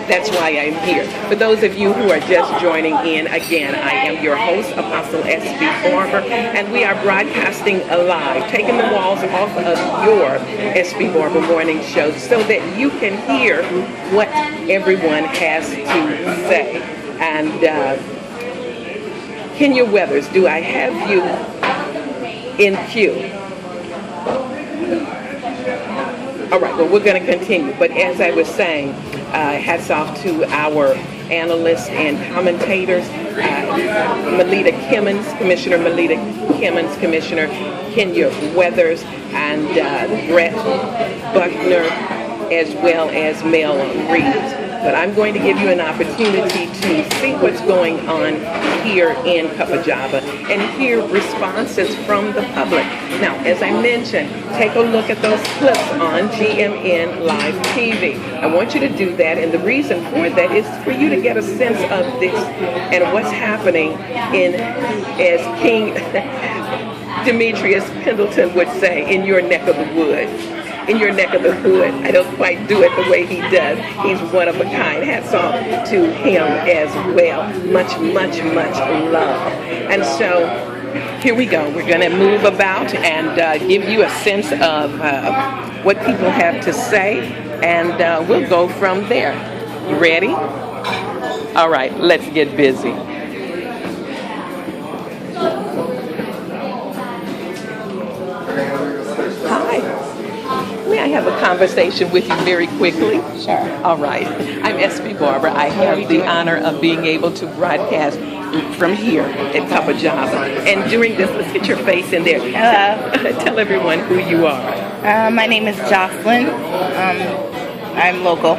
That's why I'm here. For those of you who are just joining in, again, I am your host, Apostle SB Barber, and we are broadcasting live, taking the walls off of your SB Barber morning show so that you can hear what everyone has to say. And Kenya Weathers, do I have you in queue? All right, well, we're going to continue. But as I was saying, hats off to our analysts and commentators, Maleta Kimmons, Commissioner Maleta Kimmons, Commissioner Kenya Weathers, and Brett Buckner, as well as Mel Reeves. But I'm going to give you an opportunity to see what's going on here in Cuppa Java and hear responses from the public. Now, as I mentioned, take a look at those clips on GMN Live TV. I want you to do that, and the reason for that is for you to get a sense of this and what's happening in, as King Demetrius Pendleton would say, in your neck of the woods. In your neck of the hood. I don't quite do it the way he does. He's one of a kind. Hats off to him as well. Much, much, much love. And so here we go. We're going to move about and give you a sense of what people have to say, and we'll go from there. You ready? All right, let's get busy. Hi. May I have a conversation with you very quickly? Sure. All right. I'm SB Barber. I have the honor of being able to broadcast from here at Cuppa Java. And during this, let's get your face in there. Hello. Tell everyone who you are. My name is Joslin. I'm local.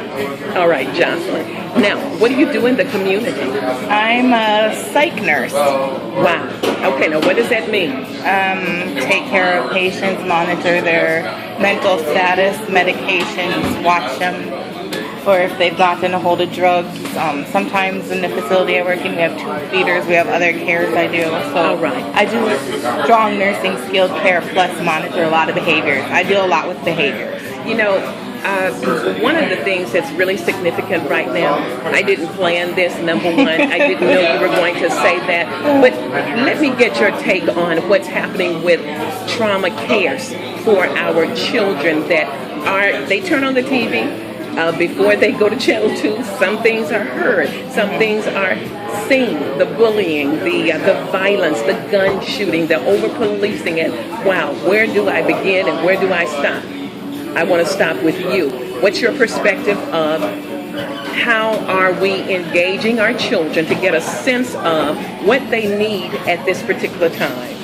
All right, Joslin. Now, what do you do in the community? I'm a psych nurse. Wow. Okay, now what does that mean? Take care of patients, monitor their mental status, medications, watch them for if they've gotten a hold of drugs. Sometimes in the facility I work in, we have tube feeders, we have other cares I do. So right. I do strong nursing, skilled care, plus monitor a lot of behaviors. I deal a lot with behaviors. You know, one of the things that's really significant right now, I didn't plan this, number one. I didn't know you were going to say that. But let me get your take on what's happening with trauma cares for our children they turn on the TV. Before they go to Channel 2, some things are heard, some things are seen, the bullying, the violence, the gun shooting, the over-policing it. Wow, where do I begin and where do I stop? I want to stop with you. What's your perspective of how are we engaging our children to get a sense of what they need at this particular time?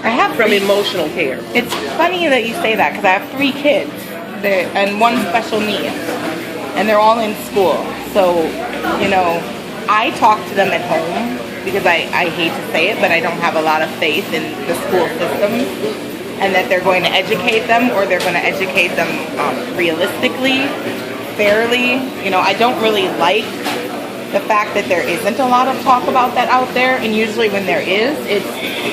I have from emotional care. It's funny that you say that because I have 3 kids and one special needs, and they're all in school. So, you know, I talk to them at home because I hate to say it, but I don't have a lot of faith in the school system. And that they're going to educate them, or they're going to educate them realistically, fairly. You know, I don't really like the fact that there isn't a lot of talk about that out there. And usually when there is, it's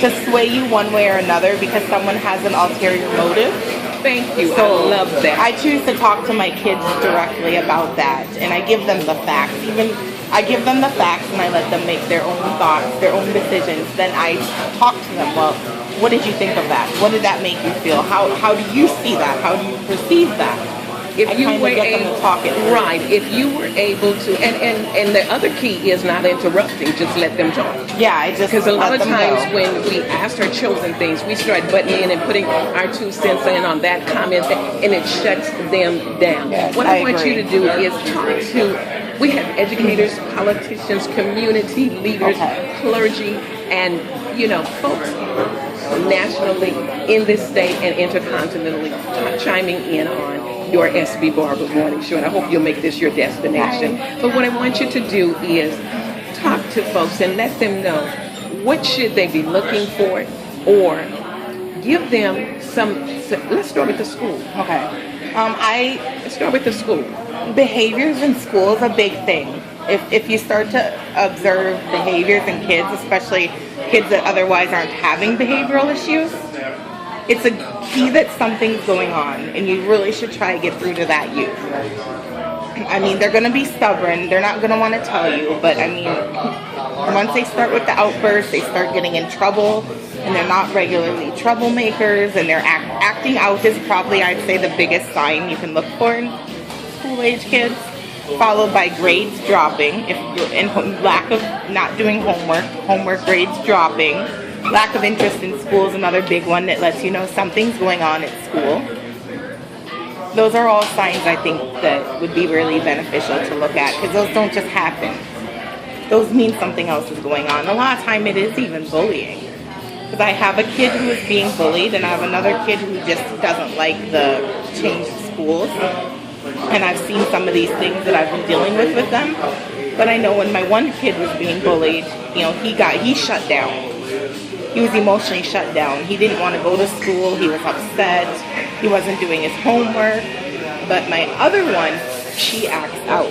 to sway you one way or another because someone has an ulterior motive. Thank you. So I love that. I choose to talk to my kids directly about that, and I give them the facts. I give them the facts, and I let them make their own thoughts, their own decisions. Then I talk to them. Well, what did you think of that? What did that make you feel? How do you see that? How do you perceive that? If you were able to talk it through. Right, if you were able to, and the other key is not interrupting, just let them talk. Yeah, I just because a lot of times when we ask our children things, we start butting in and putting our 2 cents in on that comment, and it shuts them down. Yes, what I want you to do is talk to. We have educators, politicians, community leaders, clergy, and folks nationally in this state and intercontinentally chiming in on your SB Barber Morning Show, and I hope you'll make this your destination. But what I want you to do is talk to folks and let them know what should they be looking for, or give them some. Let's start with the school. Okay. Let's start with the school. Behaviors in school is a big thing. If you start to observe behaviors in kids, especially kids that otherwise aren't having behavioral issues, it's a key that something's going on, and you really should try to get through to that youth. I mean, they're going to be stubborn. They're not going to want to tell you. But, I mean, once they start with the outbursts, they start getting in trouble. And they're not regularly troublemakers. And they're acting out is probably, I'd say, the biggest sign you can look for in school-age kids. Followed by grades dropping. If you're in lack of not doing homework grades dropping. Lack of interest in school is another big one that lets you know something's going on at school. Those are all signs I think that would be really beneficial to look at, because those don't just happen. Those mean something else is going on. A lot of time it is even bullying. Because I have a kid who is being bullied, and I have another kid who just doesn't like the change of schools. And I've seen some of these things that I've been dealing with them. But I know when my one kid was being bullied, he shut down. He was emotionally shut down. He didn't want to go to school. He was upset. He wasn't doing his homework. But my other one, she acts out.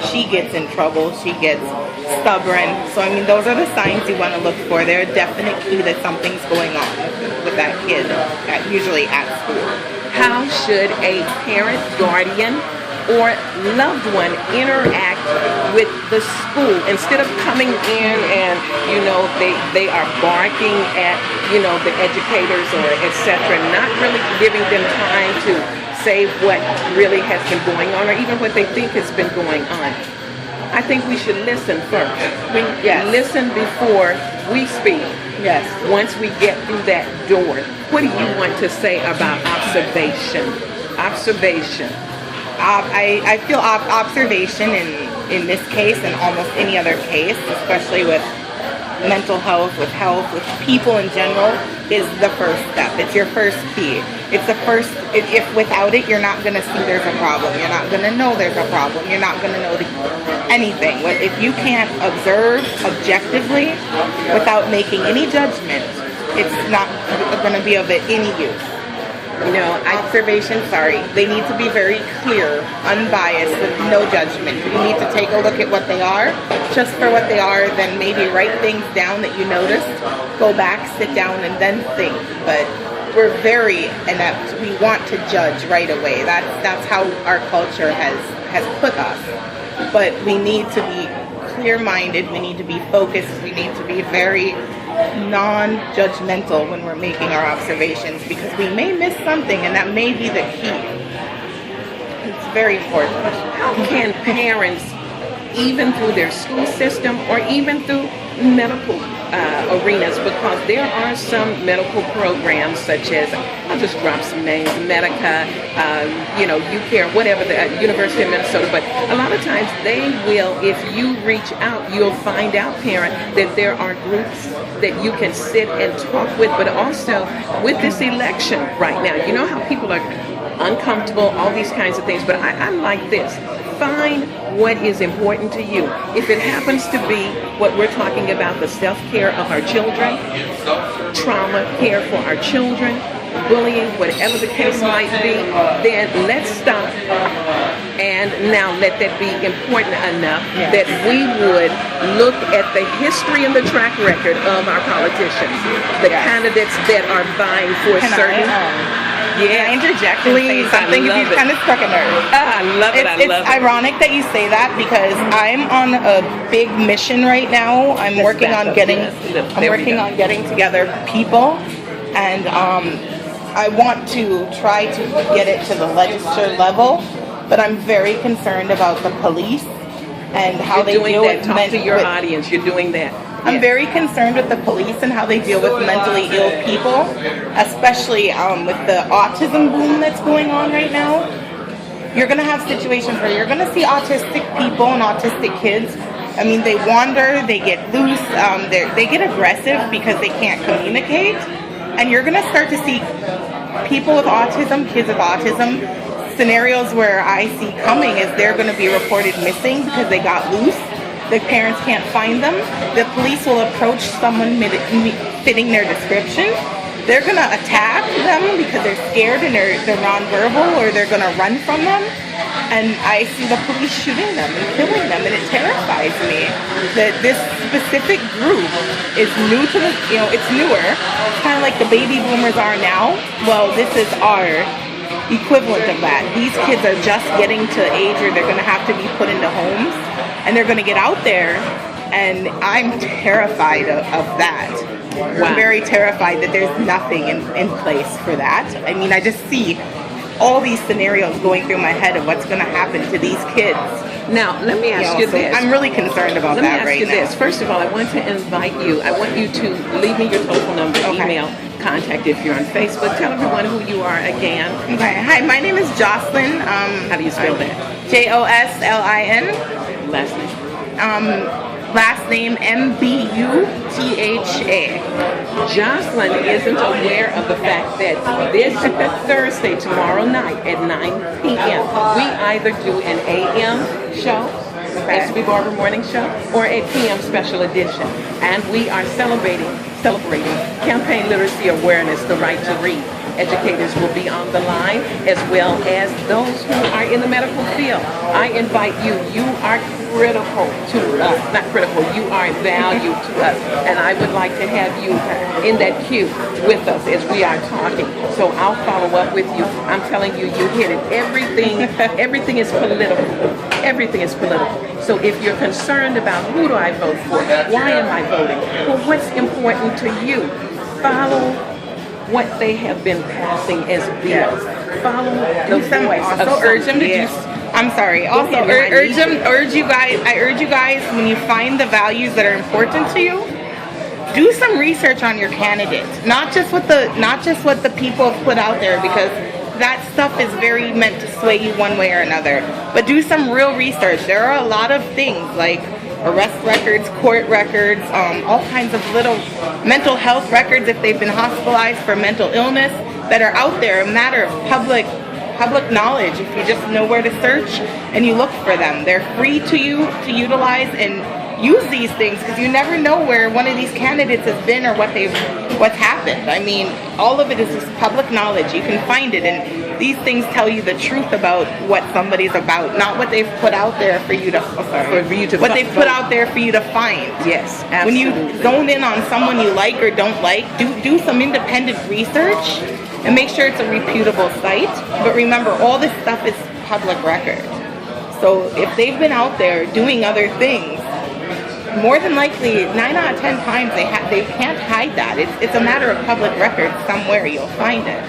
She gets in trouble. She gets stubborn. So, I mean, those are the signs you want to look for. They're a definite key that something's going on with that kid, usually at school. How should a parent, guardian, or loved one interact with the school instead of coming in and they are barking at the educators or etc., not really giving them time to say what really has been going on or even what they think has been going on? I think we should listen first. Listen before we speak. Yes. Once we get through that door, what do you want to say about observation? Observation. I feel observation in this case and almost any other case, especially with mental health, with people in general, is the first step. It's your first key. It's the first, if without it, you're not going to see there's a problem. You're not going to know there's a problem. You're not going to know anything. If you can't observe objectively without making any judgment, it's not going to be of any use. Observation, they need to be very clear, unbiased, with no judgment. You need to take a look at what they are, just for what they are, then maybe write things down that you noticed, go back, sit down, and then think. But we're very inept. We want to judge right away. That's how our culture has put us. But we need to be clear-minded, we need to be focused, we need to be very non-judgmental when we're making our observations, because we may miss something and that may be the key. It's very important. How can parents, even through their school system or even through medical arenas, because there are some medical programs such as, I'll just drop some names, Medica, UCare, whatever, the University of Minnesota, but a lot of times they will, if you reach out, you'll find out, parent, that there are groups that you can sit and talk with, but also with this election right now, you know how people are uncomfortable, all these kinds of things, but I'm like this. Find what is important to you. If it happens to be what we're talking about, the self-care of our children, trauma care for our children, bullying, whatever the case might be, then let's stop and now let that be important enough that we would look at the history and the track record of our politicians, the candidates that are vying for certain... Can I interject and say something? You kind of struck a nerve. I love it. It's ironic that you say that, because I'm on a big mission right now. I'm working on getting together people, and I want to try to get it to the legislature level. But I'm very concerned about the police and how they deal with Talk to your audience. You're doing that. I'm very concerned with the police and how they deal with mentally ill people, especially with the autism boom that's going on right now. You're going to have situations where you're going to see autistic people and autistic kids. I mean, they wander, they get loose, they get aggressive because they can't communicate. And you're going to start to see people with autism, kids with autism, scenarios where I see coming is they're going to be reported missing because they got loose. The parents can't find them. The police will approach someone fitting their description. They're going to attack them because they're scared and they're nonverbal, or they're going to run from them. And I see the police shooting them and killing them, and it terrifies me that this specific group is new to it's newer. It's kind of like the baby boomers are now. Well, this is our equivalent of that. These kids are just getting to the age where they're going to have to be put into homes, and they're going to get out there, and I'm terrified of that. Wow. I'm very terrified that there's nothing in place for that. I mean, I just see all these scenarios going through my head of what's going to happen to these kids. Now, let me ask you this. I'm really concerned about that right now. Let me ask you this. First of all, I want to invite you. I want you to leave me your telephone number, email, contact if you're on Facebook. Tell everyone who you are again. Okay. Hi, my name is Joslin. How do you spell that? Joslin. Last name? Last name Mbutha. Joslin isn't aware of the fact that this Thursday, tomorrow night at 9 p.m., we either do an AM show, SB Barber Morning Show, or a PM special edition. And we are celebrating campaign literacy awareness, the right to read. Educators will be on the line, as well as those who are in the medical field. I invite you. You are critical to us. Not critical. You are valued to us. And I would like to have you in that queue with us as we are talking. So I'll follow up with you. I'm telling you, you hit it. Everything is political. Everything is political. So if you're concerned about who do I vote for, why am I voting, well, what's important to you, follow what they have been passing as bills. Follow the voice. Also urge them to do. I'm sorry. Also urge you guys when you find the values that are important to you, do some research on your candidate. Not just what the people have put out there, because that stuff is very meant to sway you one way or another. But do some real research. There are a lot of things like arrest records, court records, all kinds of little mental health records if they've been hospitalized for mental illness that are out there, a matter of public knowledge. If you just know where to search and you look for them, they're free to you to utilize and use these things, because you never know where one of these candidates has been or what's happened. I mean, all of it is just public knowledge. You can find it, and these things tell you the truth about what somebody's about, not what they've put out there for you to. What they've put out there for you to find. Yes, absolutely. When you zone in on someone you like or don't like, do some independent research and make sure it's a reputable site. But remember, all this stuff is public record. So if they've been out there doing other things, more than likely, 9 out of 10 times they can't hide that. It's a matter of public record. Somewhere you'll find it.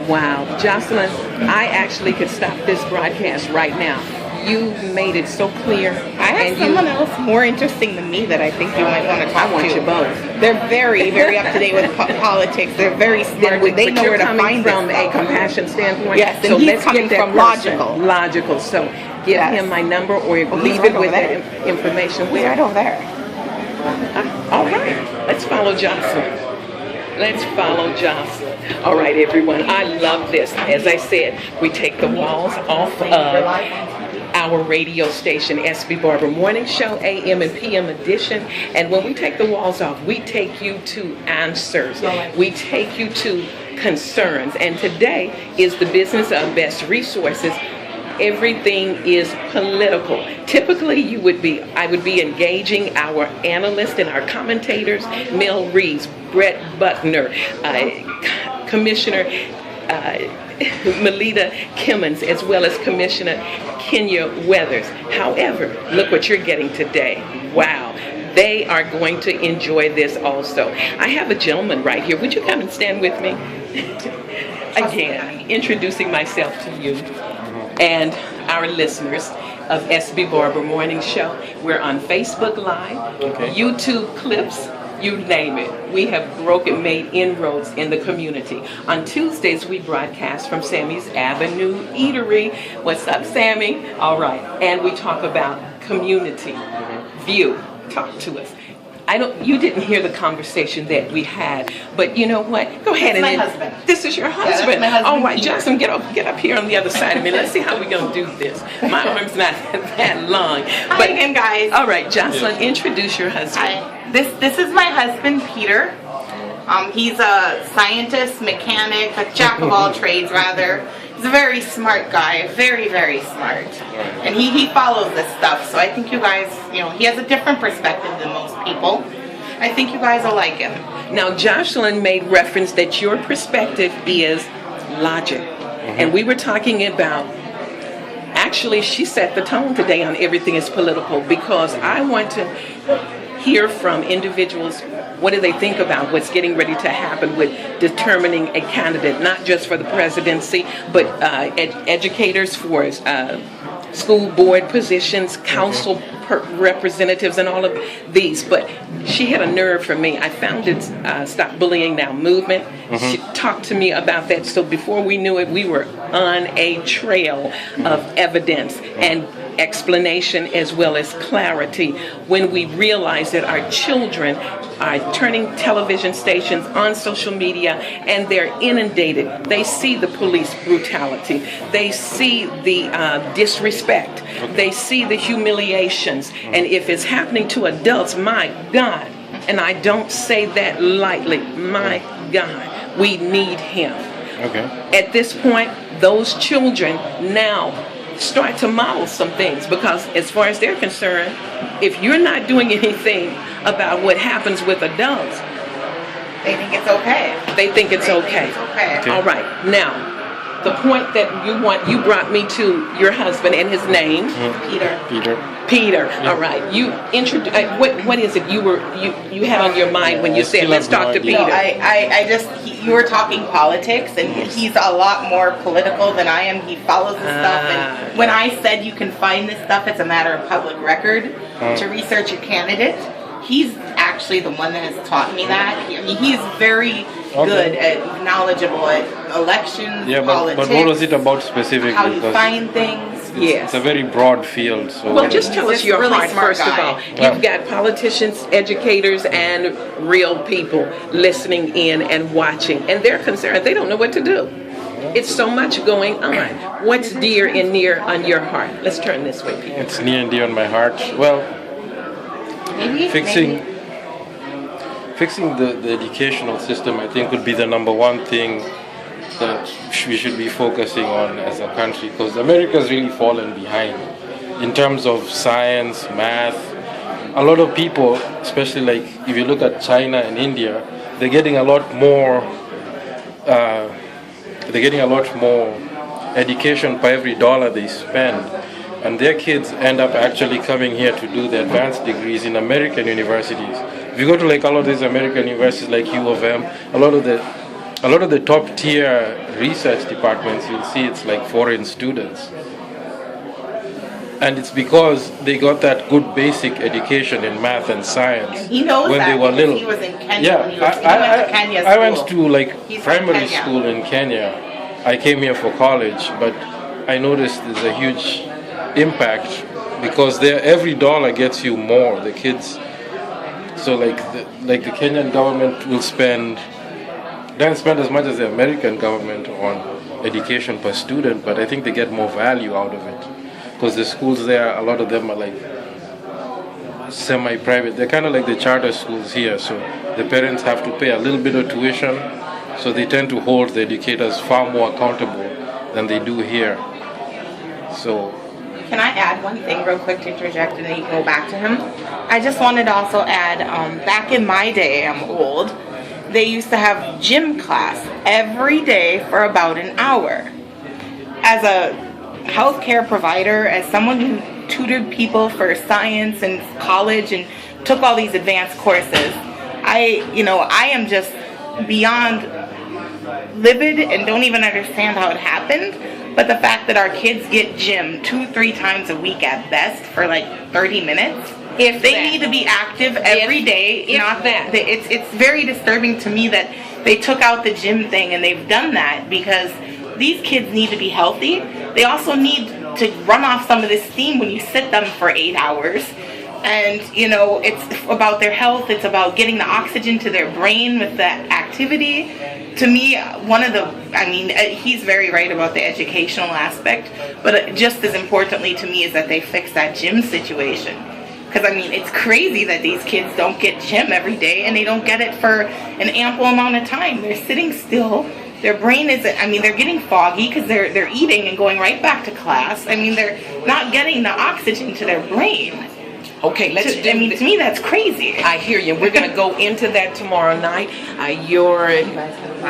Wow, Joslin, I actually could stop this broadcast right now. You made it so clear. I have someone else more interesting than me that I think you might want to talk to. I want you both. They're very, very up to date with politics. They're very smart. They know where to find this from a compassion standpoint. Yes, and he's coming from logical. Logical. So give him my number or leave it with that information. He's right over there. All right. Let's follow Joslin. Let's follow Joslin. All right, everyone. I love this. As I said, we take the walls off of our radio station, SB Barber Morning Show, AM and PM edition. And when we take the walls off, we take you to answers. We take you to concerns. And today is the business of best resources. Everything is political. Typically, I would be engaging our analysts and our commentators, Mel Reeves, Brett Buckner, Commissioner Maleta Kimmons, as well as Commissioner Kenya Weathers. However, look what you're getting today. Wow. They are going to enjoy this also. I have a gentleman right here. Would you come and stand with me? Again, introducing myself to you and our listeners of SB Barber Morning Show. We're on Facebook Live, YouTube clips, you name it. We have made inroads in the community. On Tuesdays, we broadcast from Sammy's Avenue Eatery. What's up, Sammy? All right. And we talk about community view. Talk to us. You didn't hear the conversation that we had, but you know what? Go ahead and. My husband. This is your husband. Yeah, that's my husband. All right, Jocelyn, get up here on the other side of me. Let's see how we're gonna do this. My arm's not that long. Hi again, guys. All right, Jocelyn, introduce your husband. Hi. This is my husband, Peter. He's a scientist, mechanic, a jack of all trades, rather. He's a very smart guy, very, very smart. And he follows this stuff, so I think you guys, he has a different perspective than most people. I think you guys will like him. Now, Jocelyn made reference that your perspective is logic. And we were talking about, actually, she set the tone today on everything is political, because I want to hear from individuals, what do they think about what's getting ready to happen with determining a candidate, not just for the presidency, but educators for school board positions, council representatives, and all of these. But she had a nerve for me. I founded Stop Bullying Now movement. She talked to me about that. So before we knew it, we were on a trail of evidence and explanation as well as clarity when we realized that our children are turning television stations on social media and they're inundated. They see the police brutality. They see the disrespect. They see the humiliations. And if it's happening to adults, my God, and I don't say that lightly, my God, we need him. At this point, those children now start to model some things, because as far as they're concerned, if you're not doing anything about what happens with adults, they think it's okay. They think it's okay. All right. Now, the point that you brought me to your husband and his name, Peter. Yeah. All right. You introduce. What is it you had on your mind when you said let's talk to Peter? No, you were talking politics, and he's a lot more political than I am. He follows this stuff, and when I said you can find this stuff, it's a matter of public record to research a candidate. He's actually the one that has taught me that. I mean, he's very good at knowledgeable at elections, politics. But what was it about specifically? How you find things. It's a very broad field. So well, just tell us your really heart smart first of all. You've got politicians, educators, and real people listening in and watching, and they're concerned. They don't know what to do. It's so much going on. What's dear and near on your heart? Let's turn this way, Peter. It's near and dear on my heart. Well, fixing the educational system, I think, would be the number one thing that we should be focusing on as a country, because America's really fallen behind in terms of science, math. A lot of people, especially like if you look at China and India, they're getting a lot more education per every dollar they spend, and their kids end up actually coming here to do the advanced degrees in American universities. If you go to like all of these American universities like U of M, a lot of the top tier research departments, you'll see it's like foreign students. And it's because they got that good basic education in math and science. And he knows when that they were little. He was in Kenya. Yeah, When he went to Kenya school. I went to like He's from primary Kenya. school in Kenya. I came here for college, but I noticed there's a huge impact because there every dollar gets you more. The kids, so like the Kenyan government will doesn't spend as much as the American government on education per student, but I think they get more value out of it. Because the schools there, a lot of them are like semi-private. They're kind of like the charter schools here, so the parents have to pay a little bit of tuition, so they tend to hold the educators far more accountable than they do here. So, can I add one thing real quick to interject, and then you can go back to him? I just wanted to also add, back in my day, I'm old, they used to have gym class every day for about an hour. As a healthcare provider, as someone who tutored people for science and college and took all these advanced courses, I am just beyond livid and don't even understand how it happened. But the fact that our kids get gym 2-3 times a week at best for like 30 minutes, if they need to be active every day, it's very disturbing to me that they took out the gym thing, and they've done that because these kids need to be healthy. They also need to run off some of this steam when you sit them for 8 hours. And, it's about their health. It's about getting the oxygen to their brain with that activity. To me, he's very right about the educational aspect. But just as importantly to me is that they fix that gym situation. Because, it's crazy that these kids don't get gym every day, and they don't get it for an ample amount of time. They're sitting still. Their brain isn't, they're getting foggy because they're eating and going right back to class. They're not getting the oxygen to their brain. Okay, let's do I mean, to me, that's crazy. I hear you. We're going to go into that tomorrow night. Your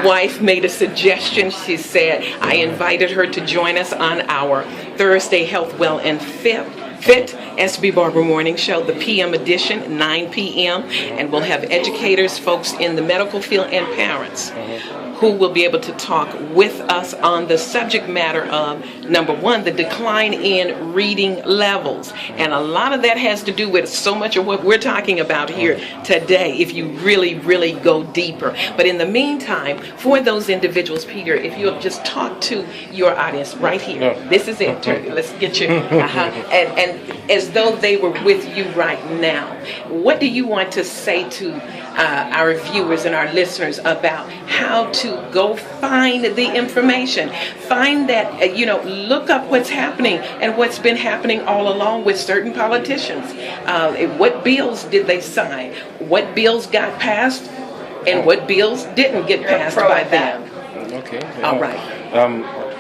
wife made a suggestion. She said I invited her to join us on our Thursday Health, Well, and Fit SB Barber Morning Show, the PM edition, 9 p.m. And we'll have educators, folks in the medical field, and parents who will be able to talk with us on the subject matter of, number one, the decline in reading levels. And a lot of that has to do with so much of what we're talking about here today, if you really, really go deeper. But in the meantime, for those individuals, Peter, if you'll just talk to your audience right here. This is it. Let's get you. And as though they were with you right now, what do you want to say to our viewers and our listeners about how to go find the information? Find that, look up what's happening and what's been happening all along with certain politicians. What bills did they sign? What bills got passed? And what bills didn't get passed by them? Okay. All right.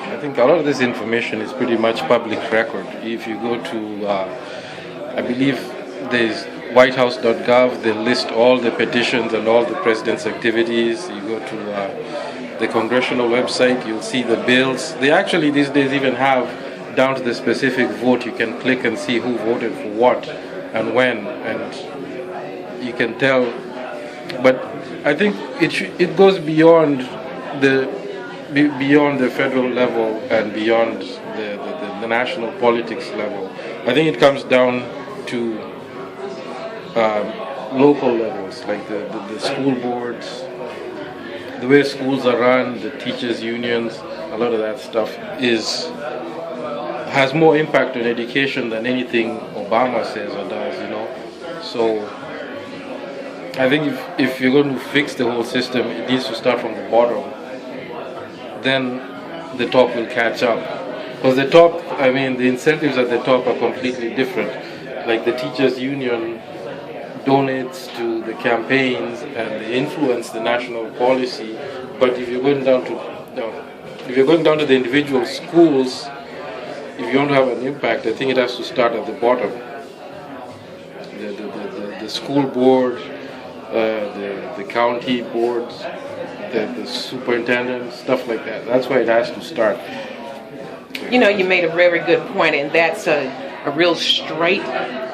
I think a lot of this information is pretty much public record. If you go to, I believe there's whitehouse.gov, they list all the petitions and all the president's activities. You go to the congressional website, you'll see the bills. They actually these days even have down to the specific vote. You can click and see who voted for what and when, and you can tell. But I think it goes beyond the federal level and beyond the national politics level. I think it comes down to local levels, like the school boards, the way schools are run, the teachers' unions. A lot of that stuff has more impact on education than anything Obama says or does. So I think if you're going to fix the whole system, it needs to start from the bottom. Then the top will catch up. Because the incentives at the top are completely different. Like the teachers' union donates to the campaigns and they influence the national policy. But if you're going down to the individual schools, if you want to have an impact, I think it has to start at the bottom. The school board, the county boards, the superintendent, stuff like that. That's where it has to start. You made a very good point, and that's a real straight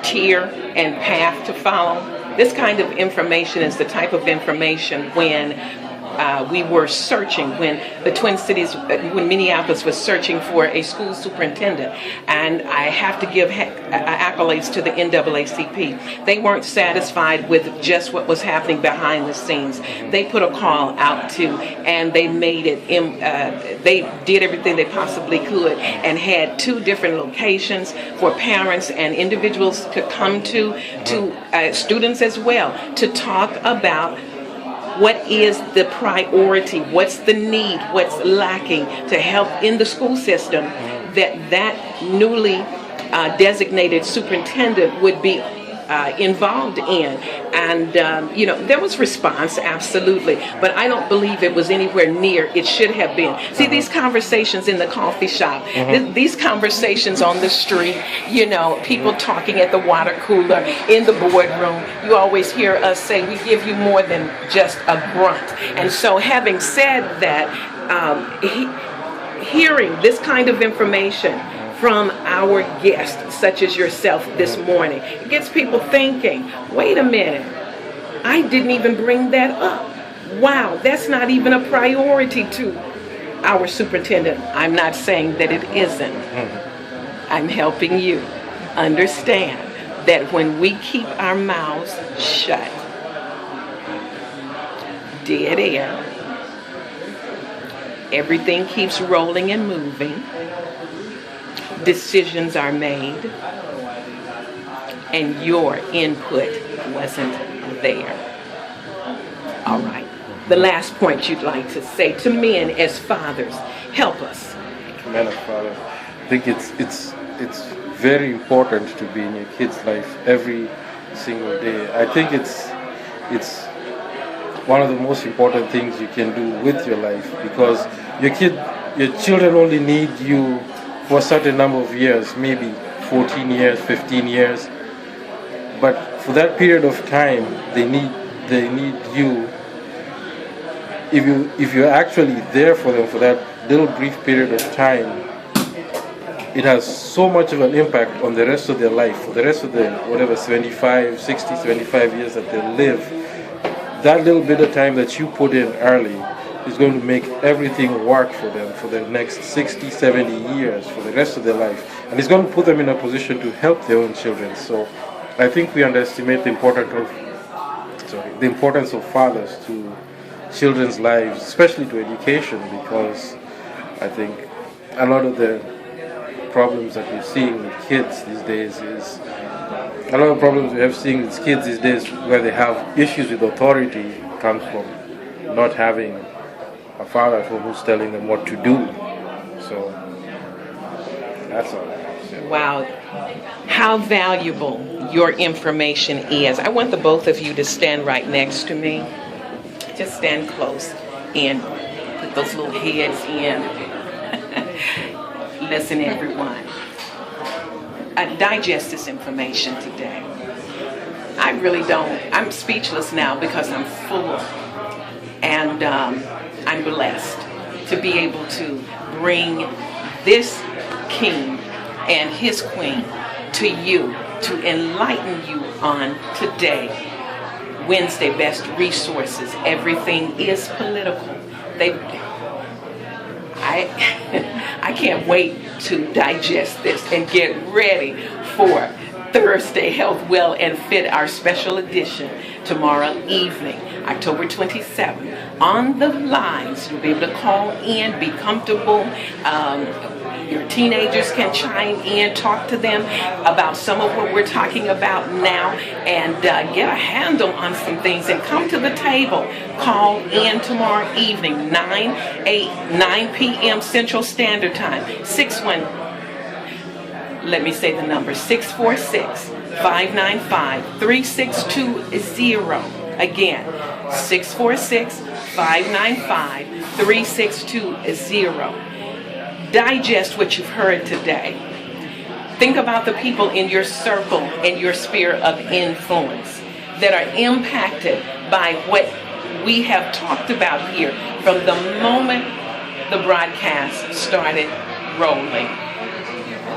tier and path to follow. This kind of information is the type of information when we were searching, when the Twin Cities, when Minneapolis was searching for a school superintendent. And I have to give accolades to the NAACP. They weren't satisfied with just what was happening behind the scenes. They put a call out to, and they made it, they did everything they possibly could and had 2 different locations for parents and individuals to come to students as well, to talk about what is the priority, what's the need, what's lacking to help in the school system that newly designated superintendent would be involved in. And, there was response, absolutely, but I don't believe it was anywhere near it should have been. See, these conversations in the coffee shop, these conversations on the street, people talking at the water cooler, in the boardroom, you always hear us say, we give you more than just a grunt. And so having said that, hearing this kind of information from our guests, such as yourself this morning, it gets people thinking, wait a minute, I didn't even bring that up. Wow, that's not even a priority to our superintendent. I'm not saying that it isn't. I'm helping you understand that when we keep our mouths shut, dead air, everything keeps rolling and moving, decisions are made, and your input wasn't there. All right. The last point you'd like to say to men as fathers, help us. Men as fathers, I think it's very important to be in your kid's life every single day. I think it's one of the most important things you can do with your life, because your children only need you for a certain number of years, maybe 14 years, 15 years. But for that period of time, they need you. If you're actually there for them for that little brief period of time, it has so much of an impact on the rest of their life, for the rest of the whatever 75 years that they live. That little bit of time that you put in early is going to make everything work for them for the next 60, 70 years, for the rest of their life. And it's going to put them in a position to help their own children. So I think we underestimate the importance of fathers to children's lives, especially to education, because I think a lot of the problems that we're seeing with kids these days is a lot of problems we have seeing with kids these days where they have issues with authority comes from not having a father at home who's telling them what to do. So that's all I have to say. Wow, how valuable your information is. I want the both of you to stand right next to me. Just stand close and put those little heads in. Listen, everyone. Digest this information today. I really don't. I'm speechless now because I'm full. And I'm blessed to be able to bring this king and his queen to you, to enlighten you on today. Wednesday, Best Resources. Everything is political. I can't wait to digest this and get ready for Thursday, Health, Well, and Fit, our special edition tomorrow evening, October 27th. On the lines, you'll be able to call in, be comfortable. Your teenagers can chime in, talk to them about some of what we're talking about now, and get a handle on some things and come to the table. Call in tomorrow evening, 9 p.m. Central Standard Time. Let me say the number, 646-595-3620. Again, 646-595-3620. Digest what you've heard today. Think about the people in your circle and your sphere of influence that are impacted by what we have talked about here from the moment the broadcast started rolling.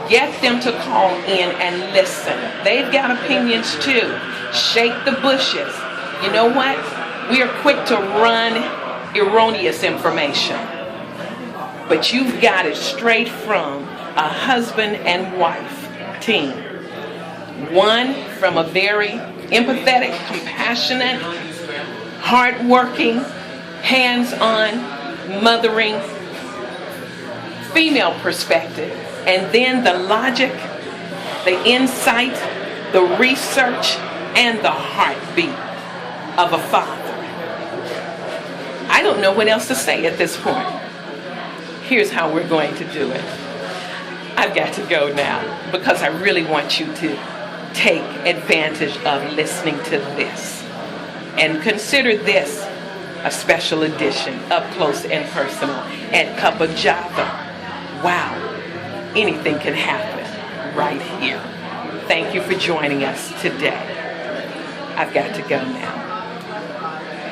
Get them to call in and listen. They've got opinions too. Shake the bushes. You know what? We are quick to run erroneous information. But you've got it straight from a husband and wife team. One from a very empathetic, compassionate, hardworking, hands-on, mothering, female perspective. And then the logic, the insight, the research, and the heartbeat of a father. I don't know what else to say at this point. Here's how we're going to do it. I've got to go now because I really want you to take advantage of listening to this and consider this a special edition, up close and personal at Cuppa Java. Wow, anything can happen right here. Thank you for joining us today. I've got to go now.